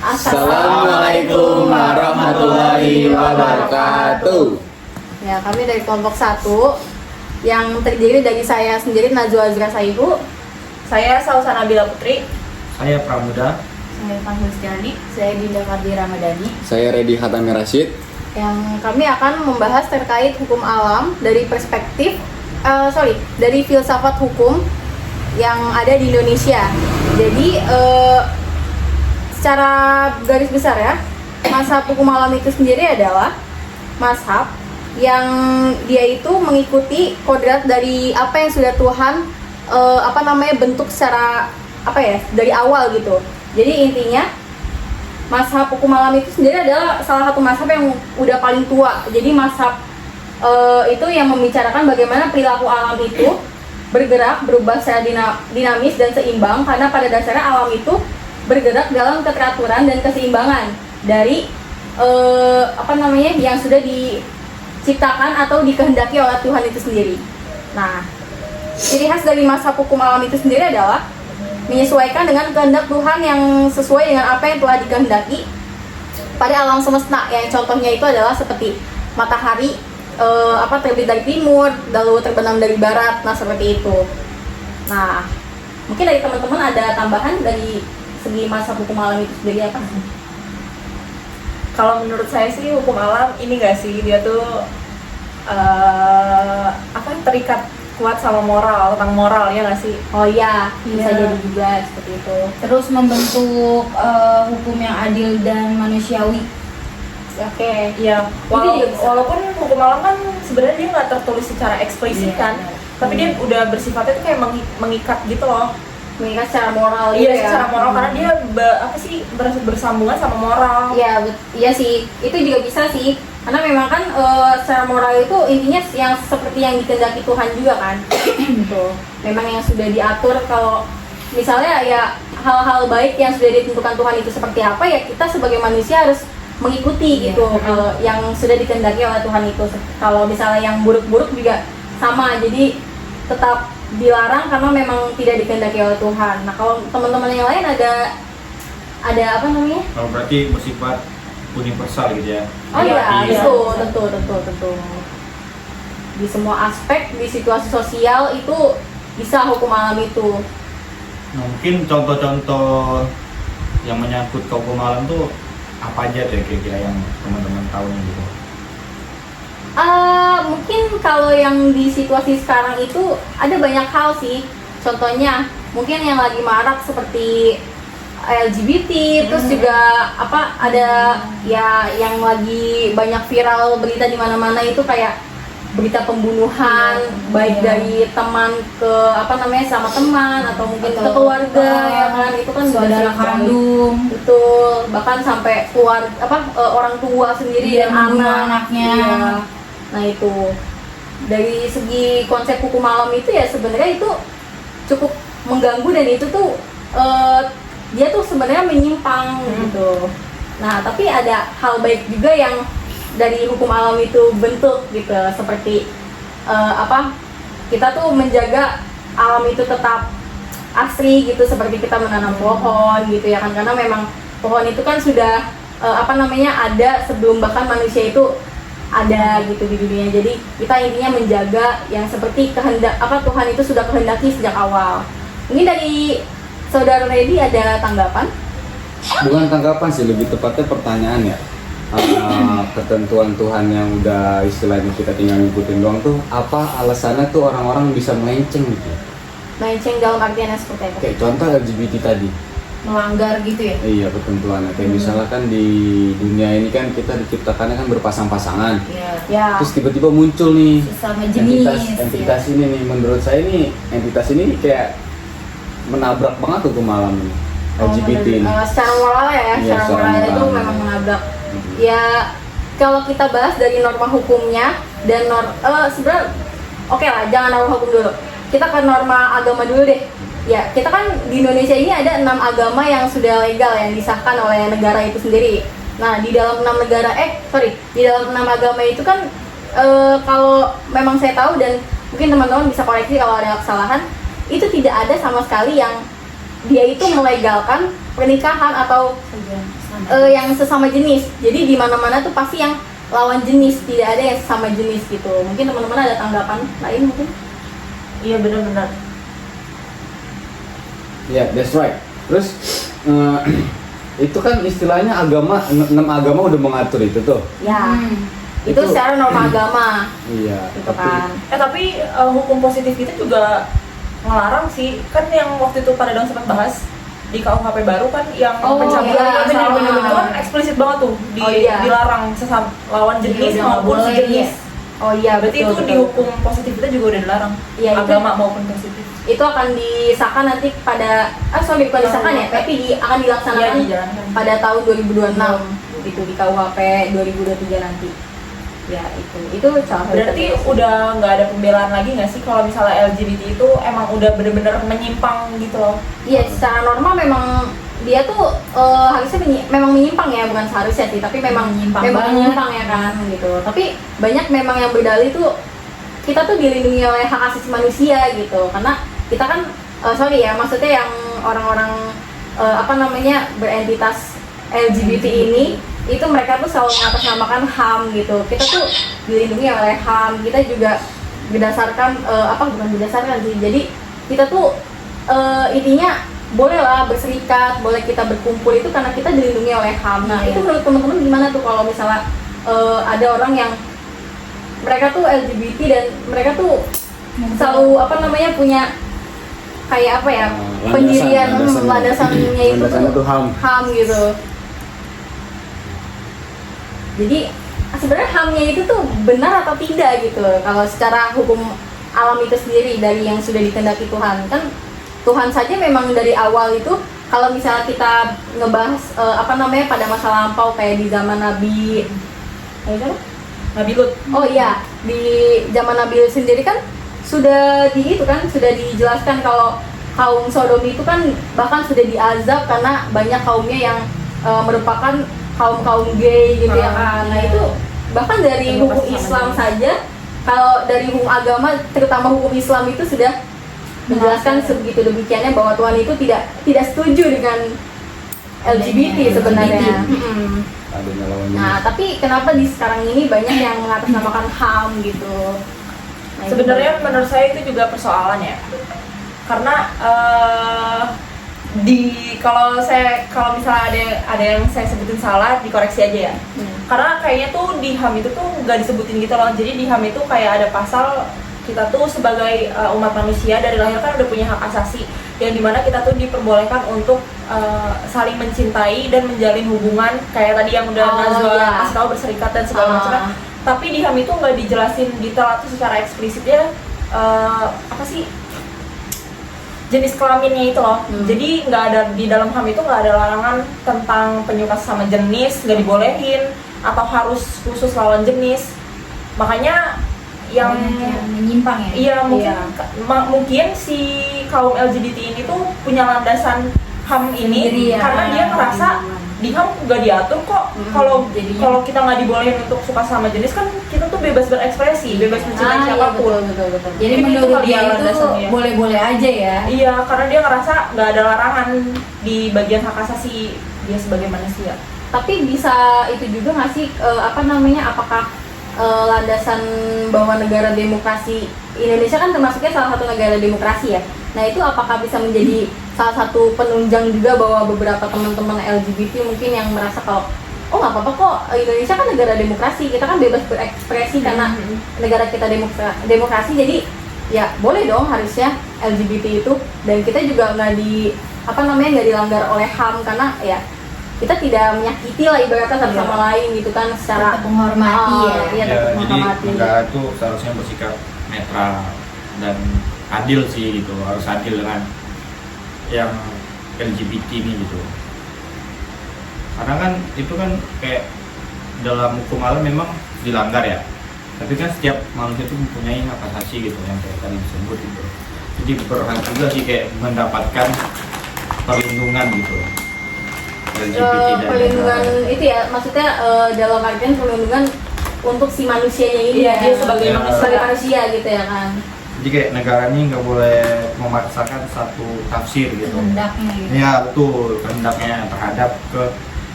Assalamualaikum warahmatullahi wabarakatuh. Ya, kami dari kelompok 1 yang terdiri dari saya sendiri, Najwa Azra Saihu. Saya Sausa Nabila Putri. Saya Pramuda. Saya Fahmi Sekali. Saya Dinda Fadli Ramadhani. Saya Redi Hatami Rashid. Yang kami akan membahas terkait hukum alam dari perspektif dari filsafat hukum yang ada di Indonesia. Jadi secara garis besar ya, mazhab hukum alam itu sendiri adalah mazhab yang dia itu mengikuti kodrat dari apa yang sudah Tuhan bentuk secara dari awal gitu. Jadi intinya mazhab hukum alam itu sendiri adalah salah satu mazhab yang udah paling tua. Jadi mazhab itu yang membicarakan bagaimana perilaku alam itu bergerak, berubah secara dinamis dan seimbang, karena pada dasarnya alam itu bergerak dalam keteraturan dan keseimbangan dari yang sudah diciptakan atau dikehendaki oleh Tuhan itu sendiri. Nah, ciri khas dari mazhab hukum alam itu sendiri adalah menyesuaikan dengan kehendak Tuhan yang sesuai dengan apa yang telah dikehendaki pada alam semesta. Yang contohnya itu adalah seperti matahari terbit dari timur lalu terbenam dari barat. Nah, seperti itu. Nah, mungkin dari teman-teman ada tambahan dari segi mazhab hukum alam itu sendiri apa? Kalau menurut saya sih hukum alam ini gak sih, dia tuh terikat kuat sama moral, tentang moral ya nggak sih? Oh iya, bisa jadi juga seperti itu. Terus membentuk hukum yang adil dan manusiawi. Oke. Iya. Walaupun hukum alam kan sebenarnya dia nggak tertulis secara eksplisit kan, tapi dia udah bersifatnya tuh kayak mengikat gitu loh. Mengikat secara moral. Iya, gitu ya. secara moral karena dia bersambungan sama moral. Iya sih. Itu juga bisa sih. Karena memang kan secara moral itu intinya yang seperti yang dikehendaki Tuhan juga kan. Gitu. Memang yang sudah diatur, kalau misalnya ya hal-hal baik yang sudah ditentukan Tuhan itu seperti apa, ya kita sebagai manusia harus mengikuti gitu. Yang sudah dikehendaki oleh Tuhan itu. Kalau misalnya yang buruk-buruk juga sama, jadi tetap dilarang karena memang tidak dikehendaki oleh Tuhan. Nah, kalau teman-teman yang lain ada apa namanya? Kalau berarti bersifat universal gitu ya. Oh iya, tentu. Di semua aspek, di situasi sosial itu bisa hukum alam itu. Nah, mungkin contoh-contoh yang menyangkut ke hukum alam tuh apa aja tuh kira-kira yang teman-teman tahu nih gitu? Mungkin kalau yang di situasi sekarang itu ada banyak hal sih. Contohnya mungkin yang lagi marak seperti LGBT, terus juga ada ya yang lagi banyak viral berita di mana-mana itu kayak berita pembunuhan, baik dari teman ke sama teman atau mungkin ke keluarga, ya kan, itu kan saudara kandung, betul, bahkan sampai orang tua sendiri dan anaknya. Iya. Nah, itu dari segi konsep hukum alam itu ya sebenarnya itu cukup mengganggu, dan itu tuh dia tuh sebenarnya menyimpang gitu. Nah, tapi ada hal baik juga yang dari hukum alam itu bentuk gitu, seperti kita tuh menjaga alam itu tetap asri gitu, seperti kita menanam pohon gitu ya kan, karena memang pohon itu kan sudah ada sebelum bahkan manusia itu ada gitu di dunia. Jadi kita intinya menjaga yang seperti kehendak Tuhan itu sudah kehendaki sejak awal. Mungkin dari Saudara Redi ada tanggapan? Bukan tanggapan sih, lebih tepatnya pertanyaan ya. Ketentuan Tuhan yang udah istilahnya kita tinggal ngikutin doang tuh, apa alasannya tuh orang-orang bisa melenceng gitu? Melenceng dalam artiannya seperti apa? Kayak contoh LGBT tadi. melanggar gitu ya. Iya, ketentuannya. Kayak misalnya kan di dunia ini kan kita diciptakannya kan berpasang-pasangan. Ya. Terus tiba-tiba muncul nih Sesama jenis. entitas ini nih, menurut saya ini entitas ini kayak menabrak banget hukum alam ini. LGBT ini. Secara moral ya, Iya, secara moral itu moral. memang menabrak. Ya, kalau kita bahas dari norma hukumnya dan sebenarnya oke lah, jangan norma hukum dulu. Kita ke norma agama dulu deh. Ya, kita kan di Indonesia ini ada 6 agama yang sudah legal, yang disahkan oleh negara itu sendiri. Nah, di dalam 6 di dalam 6 agama itu kan kalau memang saya tahu, dan mungkin teman-teman bisa koreksi kalau ada kesalahan, itu tidak ada sama sekali yang dia itu melegalkan pernikahan atau yang sesama jenis. Jadi di mana-mana tuh pasti yang lawan jenis, tidak ada yang sesama jenis gitu. Mungkin teman-teman ada tanggapan lain mungkin? Iya benar-benar. Ya, that's right. Terus itu kan istilahnya agama, 6 agama udah mengatur itu tuh. Ya. Itu secara norma agama. Iya. Gitu kan. Tapi hukum positif kita juga ngelarang sih. Kan yang waktu itu pada dong sempat bahas di KUHP baru kan yang pencabulan benar-benar itu kan eksplisit banget tuh dilarang sesama lawan jenis Iya, maupun boleh, sejenis. Oh iya, Berarti betul, itu di betul. hukum positif kita juga udah dilarang. Iya, itu- agama maupun positif. Itu akan disahkan nanti pada bukan disahkan ya, tapi akan Iya, dilaksanakan dijalankan. pada tahun 2026 gitu di KUHP 2023 nanti. Ya itu salah satu. Berarti udah nggak ada pembelaan lagi nggak sih kalau misalnya LGBT itu emang udah bener-bener menyimpang gitu loh? Iya, secara normal memang dia tuh harusnya memang menyimpang ya, bukan seharusnya sih, tapi memang Menyimpang memang banget. menyimpang ya kan gitu. Tapi banyak memang yang berdalih tuh kita tuh dilindungi oleh hak asasi manusia gitu, karena kita kan sorry ya, maksudnya yang orang-orang berentitas LGBT ini itu mereka tuh selalu mengatasnamakan HAM gitu. Kita tuh dilindungi oleh HAM. Kita juga berdasarkan bukan berdasarkan sih. Jadi kita tuh intinya bolehlah berserikat, boleh kita berkumpul itu karena kita dilindungi oleh HAM. Nah, itu menurut teman-teman gimana tuh kalau misalnya ada orang yang mereka tuh LGBT dan mereka tuh selalu punya kayak pendirian landasannya itu Landasannya tuh HAM. gitu. Jadi sebenarnya HAM-nya itu tuh benar atau tidak gitu. Kalau secara hukum alam itu sendiri dari yang sudah dikehendaki Tuhan, kan Tuhan saja memang dari awal itu kalau misalnya kita ngebahas pada masa lampau kayak di zaman Nabi Nabi Lut. Oh iya, di zaman Nabi Lut sendiri kan sudah dijelaskan kalau kaum Sodom itu kan bahkan sudah diazab karena banyak kaumnya yang merupakan kaum gay gitu ya kan. Nah itu bahkan dari hukum Islam saja, kalau dari hukum agama terutama hukum Islam itu sudah menjelaskan sebegitu demikiannya bahwa Tuhan itu tidak setuju dengan LGBT sebenarnya. Adanya lawan jenis. Nah, tapi kenapa di sekarang ini banyak yang mengatasnamakan HAM gitu? Nah, Sebenarnya menurut saya itu juga persoalan ya. Karena kalau misalnya ada yang saya sebutin salah, dikoreksi aja ya. Karena kayaknya tuh di HAM itu tuh nggak disebutin gitu loh. Jadi di HAM itu kayak ada pasal kita tuh sebagai umat manusia dari lahir kan udah punya hak asasi yang dimana kita tuh diperbolehkan untuk saling mencintai dan menjalin hubungan kayak tadi yang udah Nazwa kasih tahu, berserikat dan segala macam. Tapi di HAM itu nggak dijelasin detail atau secara eksplisitnya jenis kelaminnya itu loh. Jadi nggak ada di dalam HAM itu nggak ada larangan tentang penyuka sama jenis, nggak dibolehin atau harus khusus lawan jenis. Makanya yang menyimpang ya. Iya mungkin si kaum LGBT ini tuh punya landasan HAM ini Sendiri ya. karena dia ngerasa di HAM nggak diatur kok. Kalau kita nggak dibolehin untuk suka sama jenis kan kita tuh bebas berekspresi, bebas mencintai siapapun. Betul. Jadi Mungkin itu menurut kali dia ya itu landasannya. boleh-boleh aja ya. Iya, karena dia ngerasa nggak ada larangan di bagian hak asasi dia sebagai manusia. Tapi bisa itu juga nggak sih apakah landasan bahwa negara demokrasi Indonesia kan termasuknya salah satu negara demokrasi ya. Nah itu apakah bisa menjadi salah satu penunjang juga bahwa beberapa teman-teman LGBT mungkin yang merasa kalau nggak apa-apa kok, Indonesia kan negara demokrasi, kita kan bebas berekspresi karena negara kita demokrasi, jadi ya boleh dong harusnya LGBT itu, dan kita juga nggak dilanggar oleh HAM karena ya kita tidak menyakiti lah ibaratnya satu sama lain gitu kan, secara Tetap menghormati ya. Iya, tetap Jadi menghormati. negara itu seharusnya bersikap netral dan adil sih gitu, harus adil dengan yang LGBT ini gitu. Karena kan itu kan kayak dalam hukum alam memang dilanggar ya. Tapi kan setiap manusia itu mempunyai hak asasi gitu yang kayak tadi disebut gitu. Jadi berhak juga sih kayak mendapatkan perlindungan gitu. LGBT dan Perlindungan itu ya, maksudnya dalam artian perlindungan untuk si manusianya ini Iya, ya, dia sebagai manusia gitu ya kan. Jadi kayak negara ini nggak boleh memaksakan satu tafsir gitu. Kehendaknya gitu. Ya betul, kehendaknya terhadap ke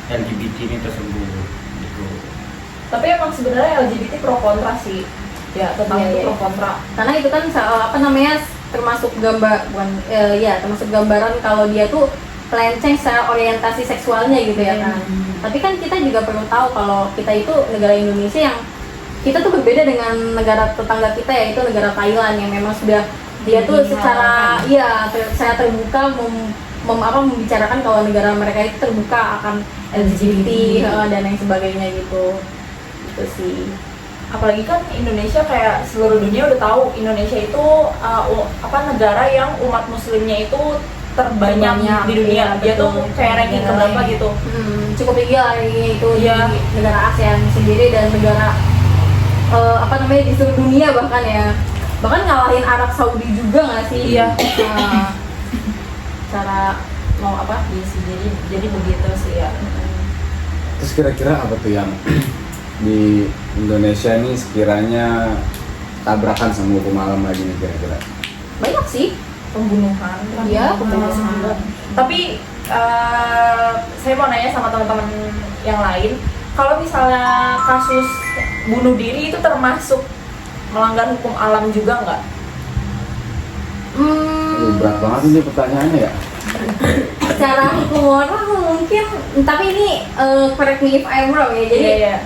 LGBT ini tersebut gitu. Tapi emang sebenarnya LGBT pro kontra sih. Ya, tentang Iya, itu iya. pro kontra. Karena itu kan apa namanya, termasuk termasuk gambaran kalau dia tuh melenceng secara orientasi seksualnya gitu ya kan. Tapi kan kita juga perlu tahu kalau kita itu negara Indonesia yang kita tuh berbeda dengan negara tetangga kita, yaitu negara Thailand yang memang sudah dia tuh secara secara terbuka membicarakan kalau negara mereka itu terbuka akan LGBT dan lain sebagainya gitu. Itu sih. Apalagi kan Indonesia kayak seluruh dunia udah tahu Indonesia itu negara yang umat muslimnya itu terbanyak di dunia. Iya, Dia tuh betul. kayak ranking keberapa gitu. Cukup tinggi lah rankingnya itu Iya. di negara ASEAN sendiri dan negara di seluruh dunia bahkan ya. Bahkan ngalahin Arab Saudi juga nggak sih? Iya. Cara mau apa? Iya sih, jadi begitu sih ya. Terus kira-kira apa tuh yang di Indonesia ini sekiranya tabrakan sama hukum alam lagi nih kira-kira? Banyak sih. Pembunuhan. Iya, pembunuhan. pembunuhan. Tapi saya mau nanya sama teman-teman yang lain, kalau misalnya kasus bunuh diri itu termasuk melanggar hukum alam juga nggak? Berat banget ini pertanyaannya ya. Secara hukum moral mungkin, tapi ini correct me if I'm wrong ya. Jadi Iya.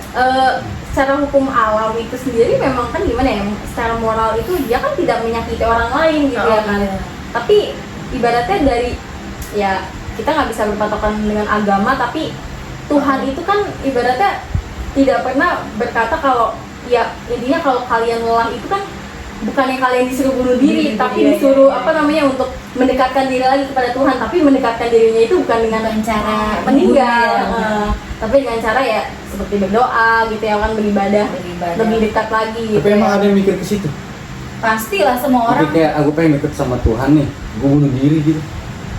secara hukum alam itu sendiri memang kan gimana ya? Secara moral itu dia kan tidak menyakiti orang lain gitu ya kan. Iya. Tapi ibaratnya dari ya kita nggak bisa berpatokan dengan agama, tapi Tuhan itu kan ibaratnya tidak pernah berkata kalau ya intinya kalau kalian lelah itu kan bukannya kalian disuruh bunuh diri, tapi disuruh untuk mendekatkan diri lagi kepada Tuhan. Tapi mendekatkan dirinya itu bukan dengan cara meninggal, tapi dengan cara ya seperti berdoa gitu ya kan, beribadah lebih dekat lagi gitu. Tapi emang ya. ada yang mikir ke situ. Pastilah semua Tapi orang. kayak aku pengen deket sama Tuhan nih, gue bunuh diri gitu.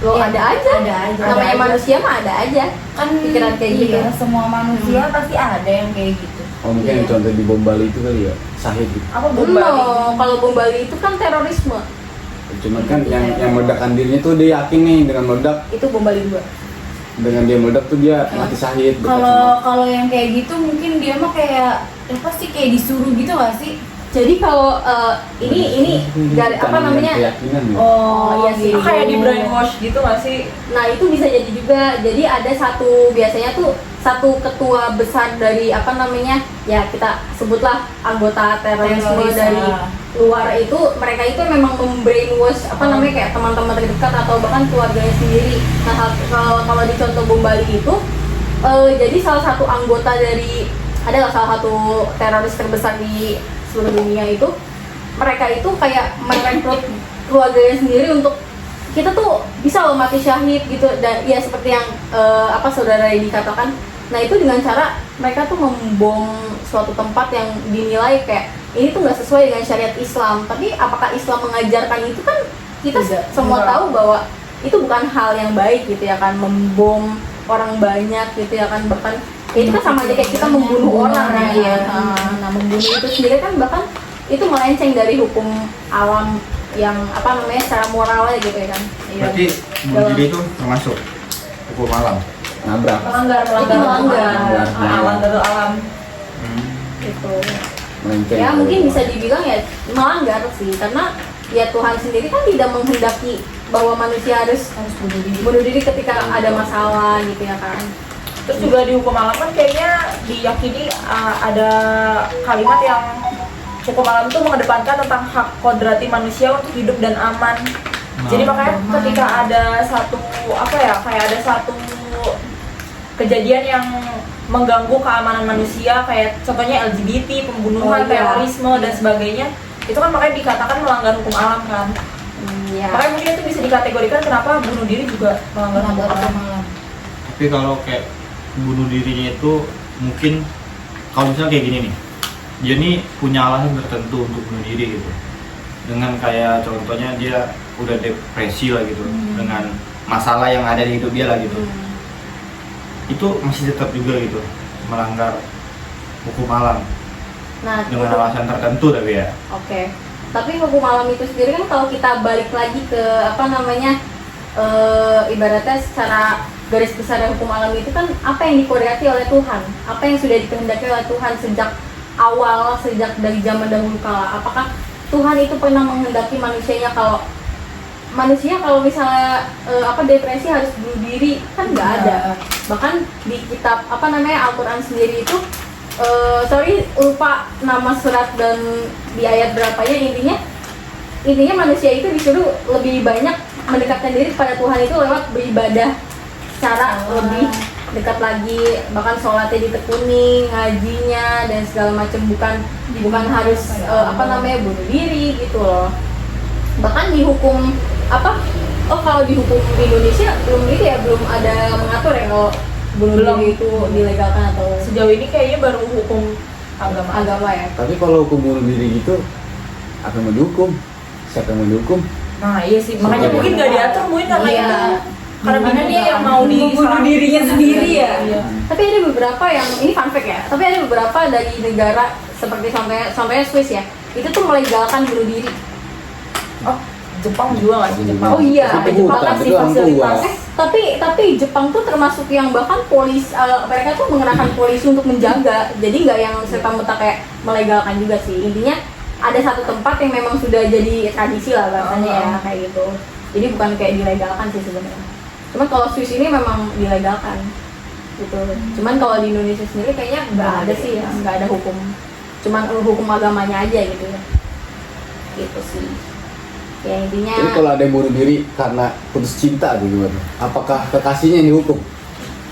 Loh, Ya, ada aja. Namanya ada aja. manusia mah ada aja. Kan Pikiran kayak gitu. iya, semua manusia pasti ada yang kayak gitu. Oh mungkin Iya. contoh di bom Bali itu kali ya, Syahid gitu. Apa bom Bali? Kalau bom Bali itu kan terorisme. Cuman kan yang meledakkan dirinya tuh dia yakin nih dengan meledak, Itu bom Bali juga. dengan dia meledak tuh dia mati syahid. dekat Kalau yang kayak gitu mungkin dia mah kayak apa sih, kayak disuruh gitu gak sih? Jadi kalau ini dari apa Bukan dengan namanya? keyakinan ya. Oh iya sih. Kayak di brainwash gitu nggak sih? Nah itu bisa jadi juga. Jadi ada biasanya tuh satu ketua besar dari ya kita sebutlah anggota terorisme Teroris, dari luar itu, mereka itu memang membrainwash kayak teman-teman terdekat atau bahkan keluarganya sendiri. Nah kalau di contoh bom Bali itu jadi salah satu anggota dari adalah salah satu teroris terbesar di seluruh dunia itu, mereka itu kayak merekrut keluarganya sendiri untuk kita tuh bisa loh mati syahid gitu, dan ya seperti yang saudara ini katakan. Nah itu dengan cara mereka tuh membom suatu tempat yang dinilai kayak ini tuh nggak sesuai dengan syariat Islam. Tapi apakah Islam mengajarkan itu, kan kita semua tahu bahwa itu bukan hal yang baik gitu ya kan, membom orang banyak gitu ya kan, bahkan itu kan sama aja kayak kita membunuh orang ya. Nah membunuh itu sendiri kan bahkan itu melenceng dari hukum alam yang secara moralnya gitu ya kan. Berarti bunuh diri itu termasuk hukum alam. Nabrak. Melanggar alam. Gitu. Melenceng. Ya mungkin bisa dibilang ya melanggar sih, karena ya Tuhan sendiri kan tidak menghendaki bahwa manusia harus bunuh diri ketika ada masalah gitu ya kan. Terus juga di hukum alam kan kayaknya diyakini ada kalimat yang hukum alam itu mengedepankan tentang hak kodrati manusia untuk hidup dan aman. Jadi makanya ketika ada satu kejadian yang mengganggu keamanan manusia, kayak contohnya LGBT, pembunuhan, terorisme dan sebagainya, itu kan makanya dikatakan melanggar hukum alam kan. Ya. Makanya mungkin itu bisa dikategorikan kenapa bunuh diri juga melanggar hukum alam. Tapi kalau kayak bunuh dirinya itu mungkin kalau misalnya kayak gini nih, dia nih punya alasan tertentu untuk bunuh diri gitu, dengan kayak contohnya dia udah depresi lah gitu, dengan masalah yang ada di hidup dia lah gitu, itu masih tetap juga gitu melanggar hukum alam Nah, dengan alasan tertentu tapi ya. Oke. Tapi hukum alam itu sendiri kan kalau kita balik lagi ke ibaratnya secara garis besar hukum alam itu kan apa yang dikodratkan oleh Tuhan, apa yang sudah dikehendaki oleh Tuhan sejak awal, sejak dari zaman dahulu kala. Apakah Tuhan itu pernah menghendaki manusianya kalau misalnya depresi harus bunuh diri, kan nggak ada. Bahkan di kitab Al-Quran sendiri itu lupa nama surat dan di ayat berapanya, intinya manusia itu disuruh lebih banyak mendekatkan diri kepada Tuhan itu lewat beribadah secara lebih dekat lagi, bahkan sholatnya ditekuni, ngajinya dan segala macam, bukan harus bunuh diri gitu loh. Bahkan di hukum kalau di hukum di Indonesia belum ada mengatur ya kalau bunuh diri itu dilegalkan atau Sejauh ini kayaknya baru hukum agama. ya. Tapi kalau hukum bunuh diri gitu akan mendukung, siapa yang mendukung? Nah iya sih, makanya mungkin nggak diatur mungkin karena Iya. itu. Karena Gimana dia dia yang mau membunuh dirinya sendiri ya? Iya. Tapi ada beberapa yang ini fun fact ya. Tapi ada beberapa dari negara seperti contohnya Swiss ya, itu tuh melegalkan bunuh diri. Oh, Jepang juga nggak sih Jepang? Oh iya, Tapi ada Jepang hutan, kasih itu orang tua. fasilitas. Tapi Jepang tuh termasuk yang bahkan mereka tuh mengerahkan polisi untuk menjaga. Jadi nggak yang serta-merta kayak melegalkan juga sih. Intinya ada satu tempat yang memang sudah jadi tradisi lah bahasanya ya kayak gitu. Jadi bukan kayak dilegalkan sih sebenarnya. Cuman kalau Swiss ini memang dilegalkan gitu. Cuman kalau di Indonesia sendiri kayaknya nggak ada sih ya, nggak ada hukum. Cuman hukum agamanya aja gitu ya. Gitu sih. Ya intinya. Jadi kalau ada yang bunuh diri karena putus cinta atau gimana? Apakah kekasihnya yang dihukum?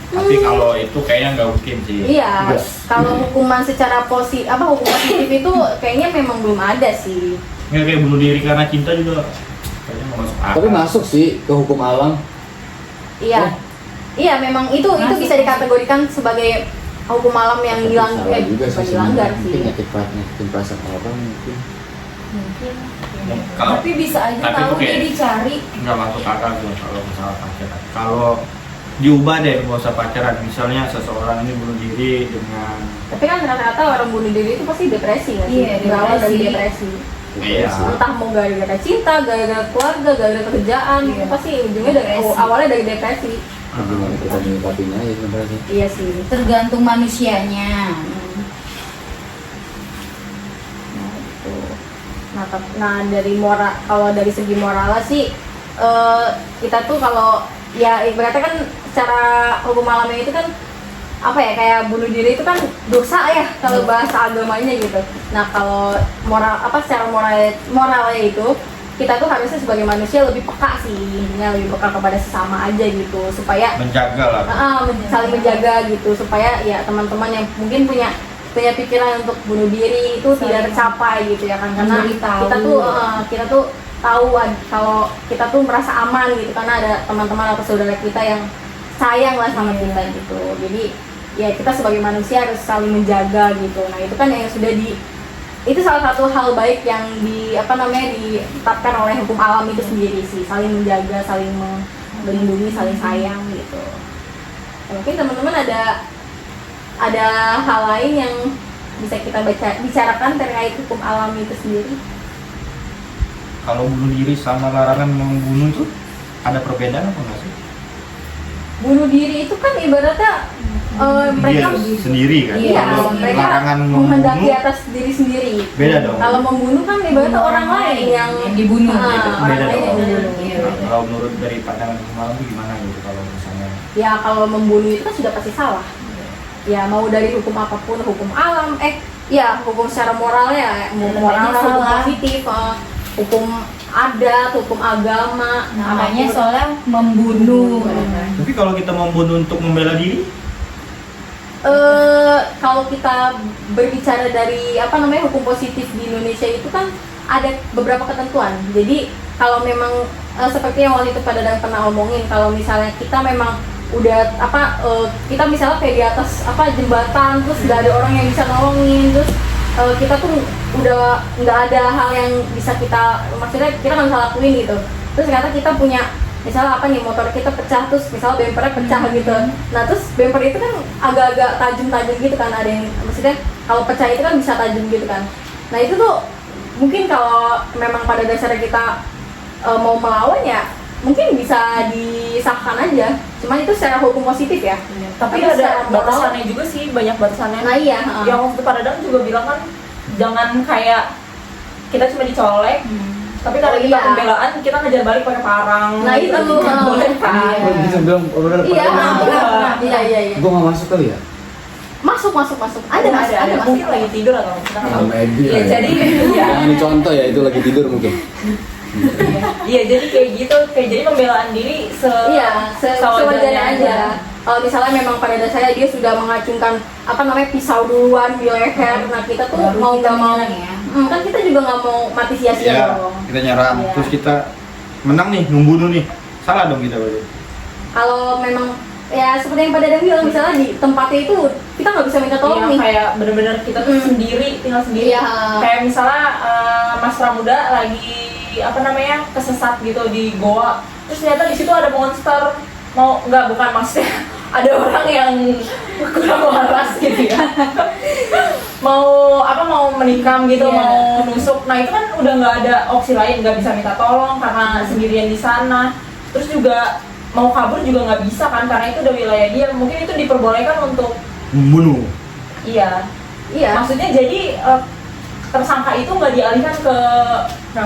Tapi kalau itu kayaknya nggak mungkin sih. Iya, Enggak. kalau hukuman secara hukum positif itu kayaknya memang belum ada sih. Nggak kayak bunuh diri karena cinta juga kayaknya nggak masuk akal. Tapi masuk sih ke hukum alam. Iya, iya memang itu bisa dikategorikan sebagai hukum alam yang Salah juga bukan sih dilanggar sebenarnya. sih. Mungkin nyakitin perasaan orang mungkin. Mungkin. Kalau Tapi bisa aja Tapi tahu itu kayak- dia dicari. nggak masuk akal tuh kalau masalah pacaran. Kalau diubah deh nggak usah pacaran, misalnya seseorang ini bunuh diri dengan Tapi kan rata-rata orang bunuh diri itu pasti depresi nggak sih? Iya, Berawal dari depresi. depresi. Iya. Entah mau gara-gara cinta, gara-gara keluarga, gara-gara kerjaan, Iya. itu pasti ujungnya Depresi. awalnya dari depresi. Gimana kita menyikapinya aja sebenarnya. Iya sih. Tergantung manusianya. Nah dari moral, kalau dari segi moralnya sih kita tuh kalau ya ibaratnya kan secara hukum alamnya itu kan kayak bunuh diri itu kan dosa ya kalau bahasa agamanya gitu. Nah kalau secara moralnya itu kita tuh harusnya sebagai manusia lebih peka sih, intinya lebih peka kepada sesama aja gitu supaya menjaga lah. saling menjaga gitu supaya ya teman-teman yang mungkin punya pikiran untuk bunuh diri itu tidak tercapai gitu ya kan, karena Memberitahu. kita tuh tahu kalau kita tuh merasa aman gitu karena ada teman-teman atau saudara kita yang sayang lah sama kita gitu. Jadi ya kita sebagai manusia harus saling menjaga gitu. Nah itu kan yang sudah itu salah satu hal baik yang ditetapkan oleh hukum alam itu sendiri sih, saling menjaga, saling melindungi, saling sayang gitu. Mungkin teman-teman ada hal lain yang bisa kita bicarakan terkait hukum alam itu sendiri. Kalau bunuh diri sama larangan membunuh itu ada perbedaan apa nggak sih? Bunuh diri itu kan ibaratnya mereka Dia sendiri kan. iya, Kalau mereka larangan menghendaki membunuh atas diri sendiri. beda dong. Kalau membunuh kan ibaratnya orang lain yang dibunuh. orang Beda lain yang dong. membunuh. Iya. Nah, kalau menurut dari pandangan hukum alam itu gimana gitu kalau misalnya Ya kalau membunuh itu kan sudah pasti salah. Ya mau dari hukum apapun, hukum alam, hukum secara moralnya, moral, hukum salah. positif, hukum adat, hukum agama, Namanya apapun. soalnya membunuh. tapi kalau kita membunuh untuk membela diri Kalau kita berbicara dari hukum positif di Indonesia itu kan ada beberapa ketentuan. Jadi kalau memang seperti yang waktu itu pada dan pernah omongin, kalau misalnya kita memang udah kita misalnya kayak di atas jembatan terus nggak ada orang yang bisa nolongin, terus kita tuh udah nggak ada hal yang bisa maksudnya kita nggak bisa lakuin gitu. Terus ternyata kita punya misalnya motor kita pecah, terus misalnya bempernya pecah gitu. Nah terus bemper itu kan agak-agak tajam-tajam gitu kan, ada yang maksudnya kalau pecah itu kan bisa tajam gitu kan. Nah itu tuh mungkin kalau memang pada dasarnya kita mau melawan ya mungkin bisa disahkan aja. Cuman itu secara hukum positif ya. Tapi secara ada moral- batasannya juga sih, banyak batasannya. Nah iya. Yang waktu itu Pak Dadang juga bilang kan jangan kayak kita cuma dicolek, tapi kalau Oh, kita iya. pembelaan kita ngejar balik pakai parang. Nah, itu kan tuh, nggak boleh kan. iya. Oh, bisa bilang benar Iya, iya. Gua nggak masuk kali ya. Masuk. Ada Mungkin lagi tidur atau Ah, maybe Iya, lah ya. jadi ya. Jangan dicontoh ya, itu lagi tidur mungkin. Iya, jadi kayak gitu, kayak jadi pembelaan diri Iya, sewajarnya aja. Kalau misalnya memang pada dasarnya dia sudah mengacungkan pisau duluan di leher, nah kita tuh Baru mau kita nggak mau, menyerang ya. kan kita juga nggak mau mati sia-sia Ya, dong. kita nyerang, Iya. terus kita menang nih, membunuh nih. Salah dong kita berarti. Kalau memang ya seperti yang pada Dadang bilang, misalnya di tempatnya itu kita nggak bisa minta tolong Iya, nih. kayak bener-bener kita tuh sendiri, tinggal sendiri. Iya. Kayak misalnya Mas Pramuda lagi kesesat gitu di goa, terus ternyata di situ ada monster, bukan maksudnya ada orang yang kurang waras gitu ya, mau menikam gitu, Iya. mau nusuk. Nah itu kan udah nggak ada opsi lain, nggak bisa minta tolong karena sendirian di sana. Terus juga mau kabur juga nggak bisa kan, karena itu udah wilayah dia. Mungkin itu diperbolehkan untuk Membunuh. iya. Iya. Maksudnya jadi tersangka itu nggak dialihkan ke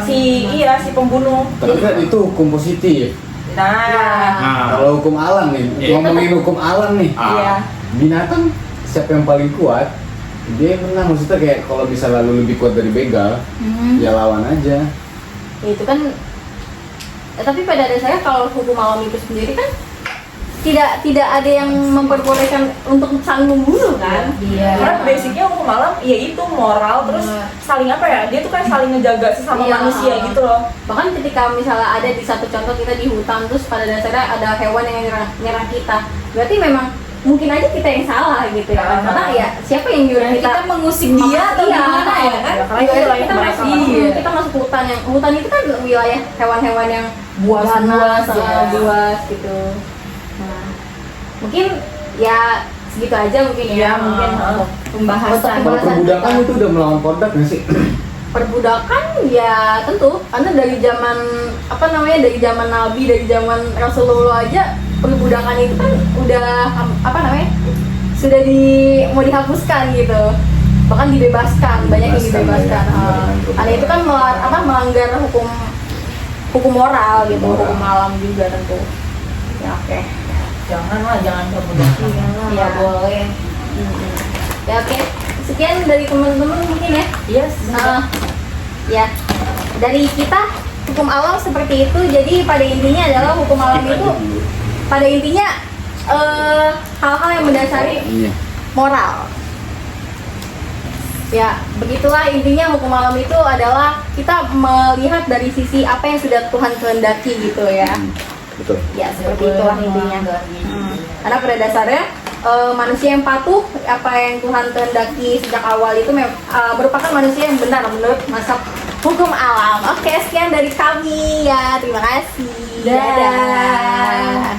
si pembunuh. Tapi kan itu hukum positif. Nah, Nah, Kalau hukum alam nih, Iya. ngomongin hukum alam nih. iya. Binatang siapa yang paling kuat? Dia menang. Maksudnya kayak kalau misalnya lu lebih kuat dari begal, ya lawan aja. Ya, itu kan. Tapi pada dasarnya kalau hukum alam itu sendiri kan tidak ada yang memperbolehkan untuk saling membunuh kan? Iya. Karena basicnya hukum alam ya itu moral, terus saling dia tuh kayak saling ngejaga sesama Iya. manusia gitu loh. Bahkan ketika misalnya ada di satu contoh kita di hutan, terus pada dasarnya ada hewan yang nyerang kita, berarti memang mungkin aja kita yang salah gitu ya kan? Karena ya siapa yang nyuruh kita mengusik dia atau Iya, gimana ya kan? Ya, karena itu Iya, wilayah kita mereka masuk kan. kita masuk hutan itu kan wilayah hewan-hewan yang Buas, ya. buas gitu. Nah, mungkin ya segitu aja mungkin Iya, ya. mungkin, Untuk pembahasan. Untuk Kalau perbudakan itu udah melawan produk nggak sih? perbudakan ya tentu, karena dari zaman dari zaman Nabi, dari zaman Rasulullah aja perbudakan itu kan udah sudah mau dihapuskan gitu, bahkan dibebaskan, banyak yang dibebaskan. Karena itu kan melanggar hukum moral gitu, Moral. hukum alam juga tentu. Ya oke. Jangan perbudakan. Ya boleh. Ya oke. Sekian dari teman-teman mungkin ya. Yes. Ya, dari kita hukum alam seperti itu. Jadi pada intinya adalah hukum alam itu pada intinya hal-hal yang mendasari Iya. moral. Ya, begitulah intinya hukum alam itu adalah kita melihat dari sisi apa yang sudah Tuhan kehendaki gitu ya. Betul. Ya, seperti itulah intinya. Karena pada dasarnya manusia yang patuh apa yang Tuhan kehendaki sejak awal itu merupakan manusia yang benar menurut mazhab hukum alam. Oke, sekian dari kami ya. Terima kasih. Dadah.